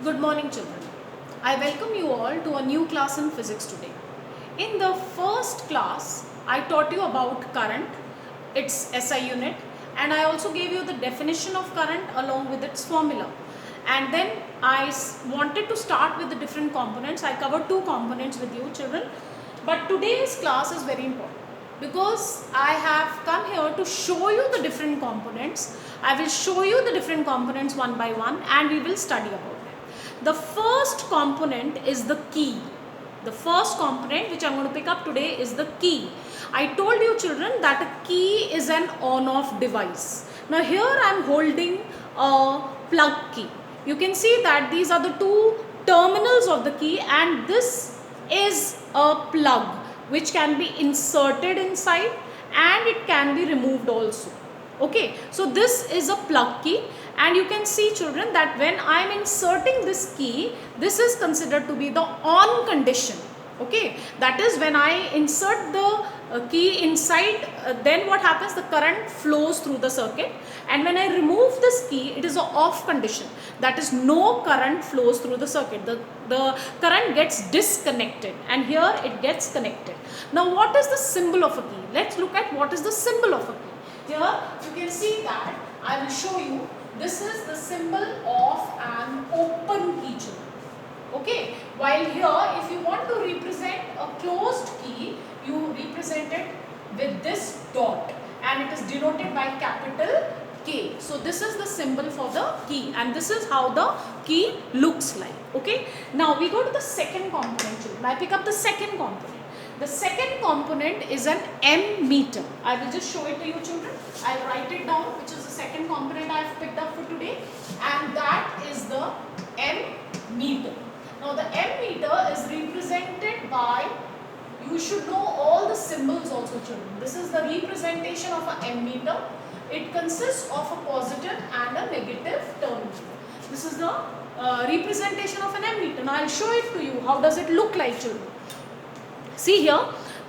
Good morning, children. I welcome you all to a new class in physics today. In the first class, I taught you about current, its SI unit, and I also gave you the definition of current along with its formula. And then I wanted to start with the different components. I covered two components with you, children. But today's class is very important because I have come here to show you the different components. I will show you the different components one by one and we will study about them. The first component is the key. The first component which I am going to pick up today is the key. I told you, children, that a key is an on-off device. Now here I am holding a plug key. You can see that these are the two terminals of the key and this is a plug which can be inserted inside and it can be removed also. Okay, so this is a plug key and you can see, children, that when I am inserting this key, this is considered to be the on condition. Okay, that is when I insert the key inside, then what happens? The current flows through the circuit, and when I remove this key, it is a off condition. That is, no current flows through the circuit. The current gets disconnected and here it gets connected. Now what is the symbol of a key? Let's look at what is the symbol of a key. Here you can see that I will show you. This is the symbol of an open key, children. Okay, while here if you want to represent a closed key, you represent it with this dot and it is denoted by capital K. So this is the symbol for the key and this is how the key looks like. Okay, now we go to the second component, children. I pick up the second component. The second component is an ammeter. I will just show it to you, children. I will write it down, which is the second component I have picked up for today, and that is the ammeter. Now the ammeter is represented by, you should know all the symbols also, children. This is the representation of an ammeter. It consists of a positive and a negative terminal. This is the representation of an ammeter. Now I will show it to you. How does it look like, children? See here,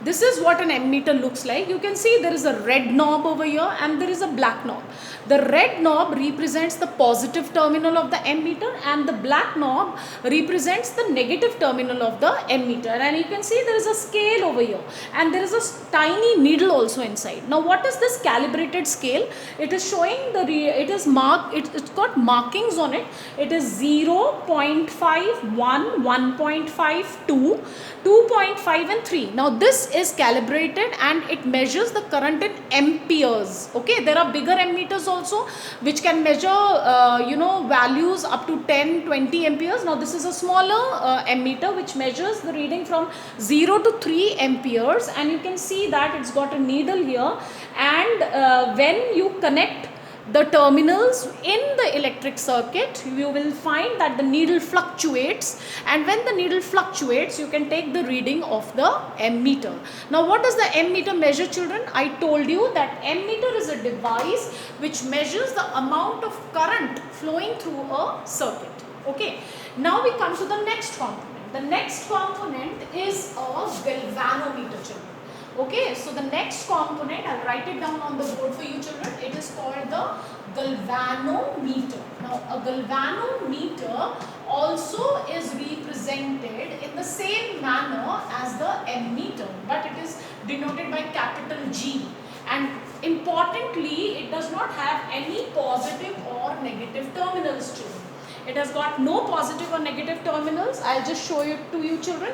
this is what an ammeter looks like. You can see there is a red knob over here and there is a black knob. The red knob represents the positive terminal of the ammeter and the black knob represents the negative terminal of the ammeter. And you can see there is a scale over here and there is a tiny needle also inside. Now what is this calibrated scale? It is showing it's got markings on it. It is 0, 0.5, 1, 1.5, 2, 2.5 and 3. Now this is calibrated and it measures the current in amperes. Okay, there are bigger ammeters also which can measure values up to 10, 20 amperes. Now this is a smaller ammeter which measures the reading from 0 to 3 amperes, and you can see that it's got a needle here, and when you connect the terminals in the electric circuit, you will find that the needle fluctuates, and when the needle fluctuates, you can take the reading of the ammeter. Now what does the ammeter measure, children? I told you that ammeter is a device which measures the amount of current flowing through a circuit. Okay, now we come to the next component. The next component is a galvanometer, children. Okay, so the next component, I'll write it down on the board for you, children. It is called the galvanometer. Now a galvanometer also is represented in the same manner as the ammeter, but it is denoted by capital G, and importantly it does not have any positive or negative terminals, children. It has got no positive or negative terminals. I'll just show it to you, children.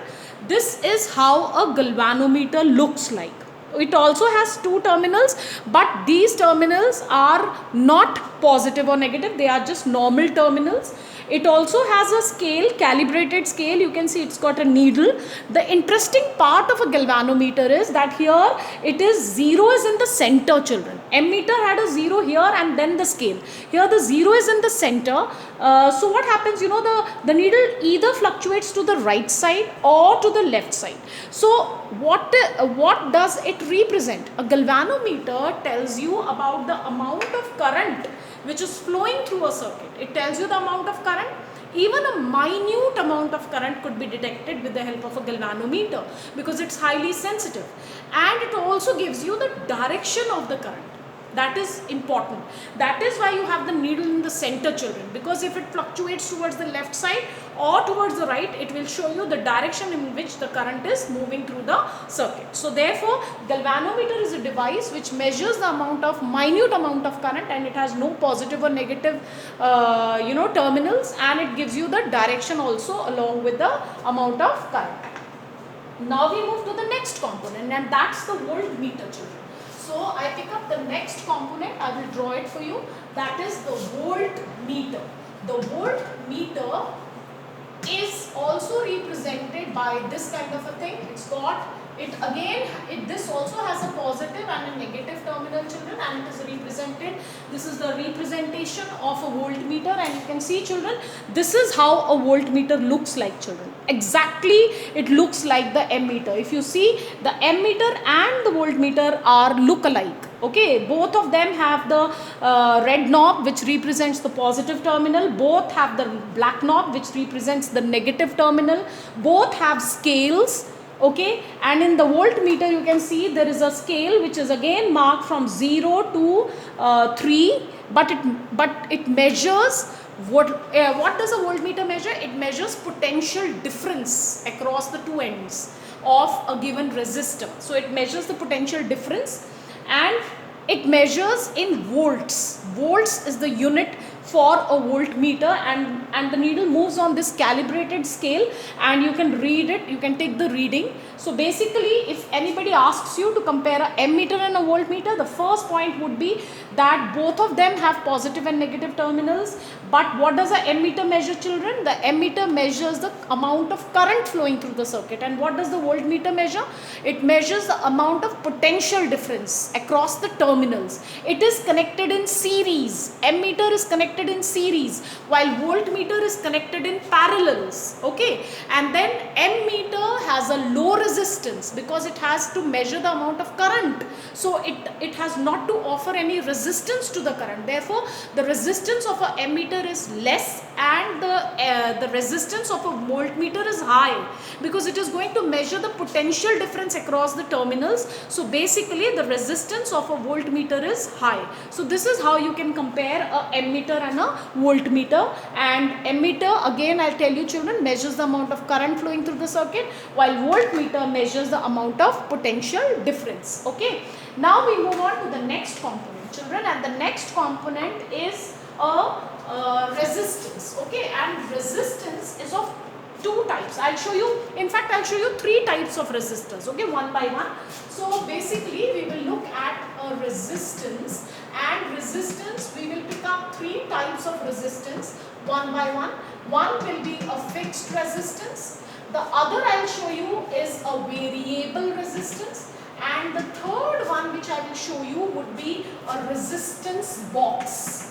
This is how a galvanometer looks like. It also has two terminals, but these terminals are not positive or negative. They are just normal terminals. It also has a scale, calibrated scale. You can see it's got a needle. The interesting part of a galvanometer is that here it is 0 is in the center, children. Ammeter had a 0 here and then the scale. Here the 0 is in the center. So what happens, the needle either fluctuates to the right side or to the left side. So what does it represent? A galvanometer tells you about the amount of current which is flowing through a circuit. It tells you the amount of current. Even a minute amount of current could be detected with the help of a galvanometer because it's highly sensitive, and it also gives you the direction of the current. That is important. That is why you have the needle in the center, children, because if it fluctuates towards the left side or towards the right, it will show you the direction in which the current is moving through the circuit. So therefore, galvanometer is a device which measures the minute amount of current, and it has no positive or negative terminals, and it gives you the direction also along with the amount of current. Now we move to the next component, and that's the voltmeter, children. So I pick up the next component, I will draw it for you. That is the voltmeter. The voltmeter is also represented by this kind of a thing. It's got this also has a positive and a negative terminal, children, and it is represented. This is the representation of a voltmeter, and you can see, children, this is how a voltmeter looks like, children. Exactly, it looks like the ammeter. If you see, the ammeter and the voltmeter are look-alike. Okay, both of them have the red knob which represents the positive terminal. Both have the black knob which represents the negative terminal. Both have scales. Okay, and in the voltmeter you can see there is a scale which is again marked from 0 to 3, but it measures what does a voltmeter measure? It measures potential difference across the two ends of a given resistor. So it measures the potential difference, and it measures in volts. Volts is the unit for a voltmeter, and the needle moves on this calibrated scale, and you can read it, you can take the reading. So basically, if anybody asks you to compare a ammeter and a voltmeter, the first point would be that both of them have positive and negative terminals. But what does a ammeter measure, children? The ammeter measures the amount of current flowing through the circuit. And what does the voltmeter measure? It measures the amount of potential difference across the terminals. It is connected in series. Ammeter is connected in series, while voltmeter is connected in parallels. Okay, and then ammeter has a low resistance because it has to measure the amount of current. So it has not to offer any resistance to the current. Therefore, the resistance of a ammeter is less, and the resistance of a voltmeter is high, because it is going to measure the potential difference across the terminals. So basically, the resistance of a voltmeter is high. So this is how you can compare a ammeter and a voltmeter. And ammeter, again I'll tell you, children, measures the amount of current flowing through the circuit, while voltmeter measures the amount of potential difference. Okay, now we move on to the next component, children, and the next component is a resistance. Okay, and resistance is of two types. I'll show you, in fact I'll show you three types of resistors, okay, one by one. So basically we will look at a resistance, and resistance we will pick up three types of resistance one by one. One will be a fixed resistance, the other I'll show you is a variable resistance, and the third one which I will show you would be a resistance box.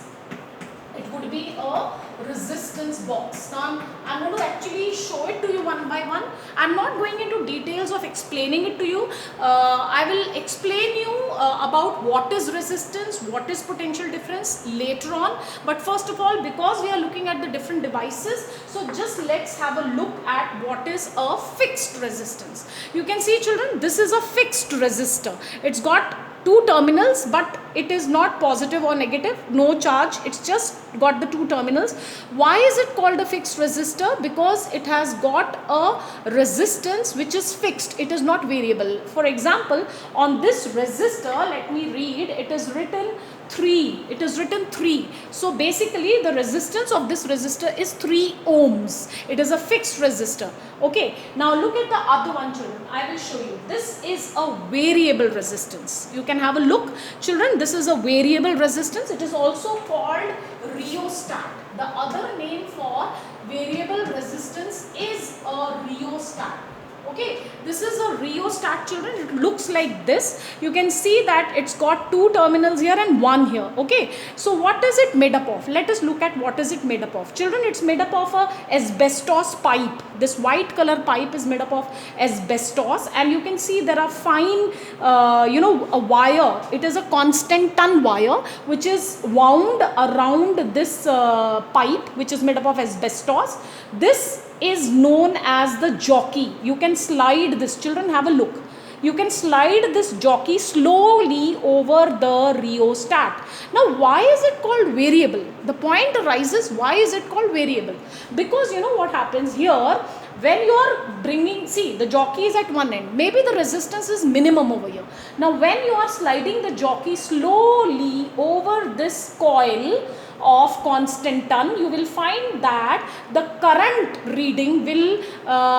It would be a resistance box. Now I'm going to actually show it to you one by one. I'm not going into details of explaining it to you. I will explain you about what is resistance, what is potential difference later on. But first of all, because we are looking at the different devices, so just let's have a look at what is a fixed resistance. You can see, children, this is a fixed resistor. It's got two terminals, but it is not positive or negative, no charge, it's just got the two terminals. Why is it called a fixed resistor? Because it has got a resistance which is fixed, it is not variable. For example, on this resistor, let me read, it is written 3. It is written 3. So basically the resistance of this resistor is 3 ohms. It is a fixed resistor. Okay, now look at the other one, children. I will show you. This is a variable resistance. You can have a look, children. This is a variable resistance. It is also called rheostat. The other name for variable resistance is a rheostat. Okay, this is a rheostat, children. It looks like this. You can see that it's got two terminals here and one here. Okay, so what is it made up of? Let us look at what is it made up of. Children, it's made up of a asbestos pipe. This white color pipe is made up of asbestos, and you can see there are fine, a wire. It is a constant ton wire which is wound around this pipe, which is made up of asbestos. This is known as the jockey. You can slide this. Children, have a look. You can slide this jockey slowly over the rheostat. Now, why is it called variable? The point arises, why is it called variable? Because you know what happens here, when you are bringing, see, the jockey is at one end, maybe the resistance is minimum over here. Now, when you are sliding the jockey slowly over this coil of constant ton, you will find that the current reading will,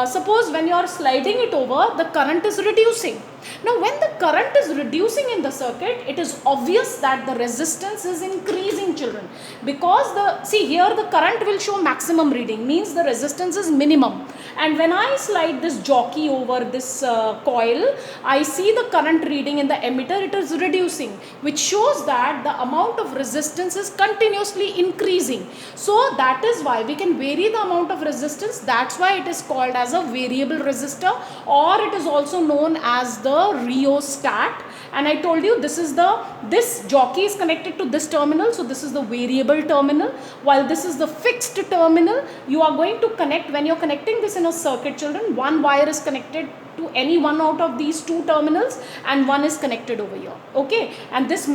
suppose when you are sliding it over, the current is reducing. Now, when the current is reducing in the circuit, it is obvious that the resistance is increasing, children, because see here the current will show maximum reading, means the resistance is minimum. And when I slide this jockey over this coil, I see the current reading in the emitter, it is reducing, which shows that the amount of resistance is continuously increasing. So that is why we can vary the amount of resistance. That's why it is called as a variable resistor, or it is also known as the rheostat. And I told you this jockey is connected to this terminal, so this is the variable terminal, while this is the fixed terminal. You are going to connect, when you are connecting this in a circuit, children, one wire is connected to any one out of these two terminals and one is connected over here, okay? And this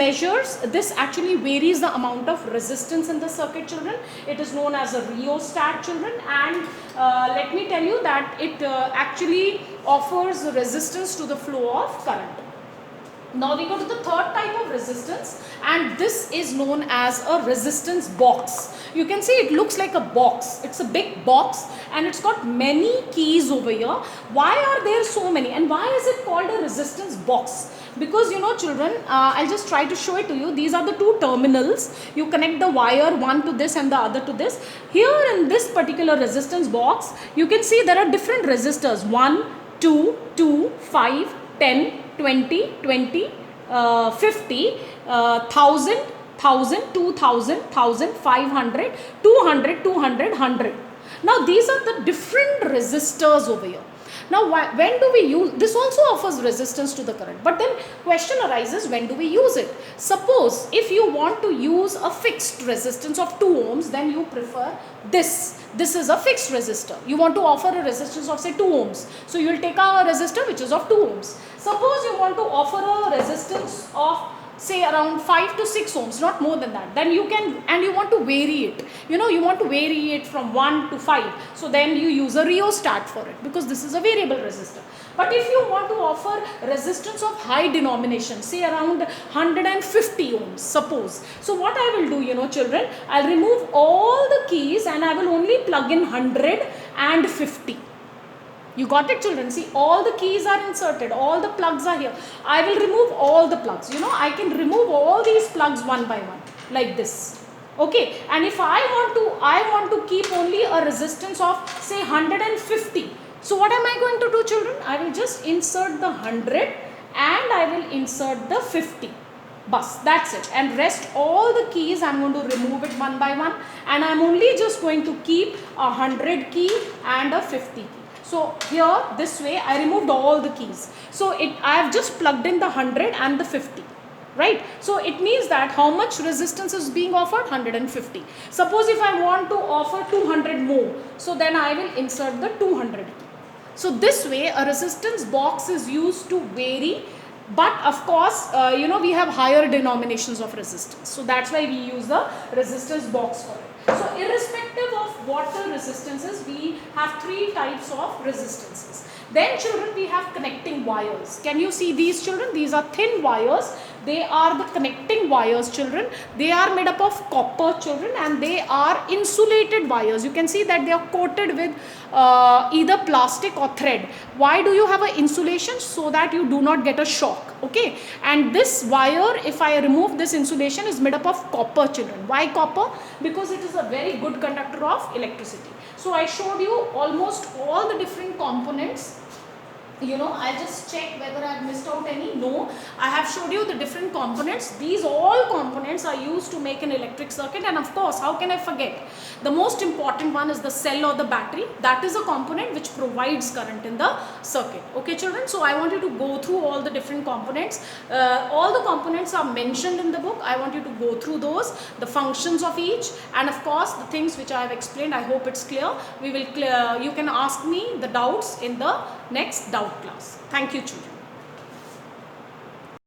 actually varies the amount of resistance in the circuit, children. It is known as a rheostat, children, and let me tell you that it actually offers resistance to the flow of current. Now we go to the third type of resistance, and this is known as a resistance box. You can see it looks like a box. It's a big box and it's got many keys over here. Why are there so many, and why is it called a resistance box? Because you know, children, I'll just try to show it to you. These are the two terminals. You connect the wire one to this and the other to this. Here in this particular resistance box, you can see there are different resistors: 1, 2, 5, 10, 20, 20, 50, 1000, 2000, 500, 200, 100. Now these are the different resistors over here. Now when do we use this? Also offers resistance to the current, but then question arises, when do we use it? Suppose if you want to use a fixed resistance of 2 ohms, then you prefer this is a fixed resistor. You want to offer a resistance of say 2 ohms, so you will take a resistor which is of 2 ohms. Suppose you want to offer a resistance of say around 5 to 6 ohms, not more than that, then you can, and you want to vary it, you know, you want to vary it from 1 to 5, so then you use a rheostat for it, because this is a variable resistor. But if you want to offer resistance of high denomination, say around 150 ohms, suppose, so what I will do, you know, children, I'll remove all the keys and I will only plug in 100 and 50. You got it, children? See, all the keys are inserted, all the plugs are here. I will remove all the plugs. You know, I can remove all these plugs one by one, like this. Okay, and if I want to keep only a resistance of say 150. So what am I going to do, children? I will just insert the 100 and I will insert the 50. Bus, that's it. And rest all the keys I'm going to remove it one by one, and I'm only just going to keep a 100 key and a 50 key. So here, this way, I removed all the keys. So I have just plugged in the 100 and the 50, right? So it means that how much resistance is being offered? 150. Suppose if I want to offer 200 more, so then I will insert the 200 key. So this way, a resistance box is used to vary, but of course, you know, we have higher denominations of resistance. So that's why we use the resistance box for it. So irrespective of what the resistance is, we have 3 types of resistances. Then children, we have connecting wires. Can you see these, children? These are thin wires. They are the connecting wires, children. They are made up of copper, children, and they are insulated wires. You can see that they are coated with either plastic or thread. Why do you have an insulation? So that you do not get a shock, okay? And this wire, if I remove this insulation, is made up of copper, children. Why copper? Because it is a very good conductor of electricity. So I showed you almost all the different components. You know, I'll just check whether I've missed out any. No, I have showed you the different components. These all components are used to make an electric circuit, and of course, how can I forget? The most important one is the cell or the battery. That is a component which provides current in the circuit. Okay, children, so I want you to go through all the different components. All the components are mentioned in the book. I want you to go through those, the functions of each, and of course, the things which I have explained. I hope it's clear. You can ask me the doubts in the next doubt class. Thank you, children.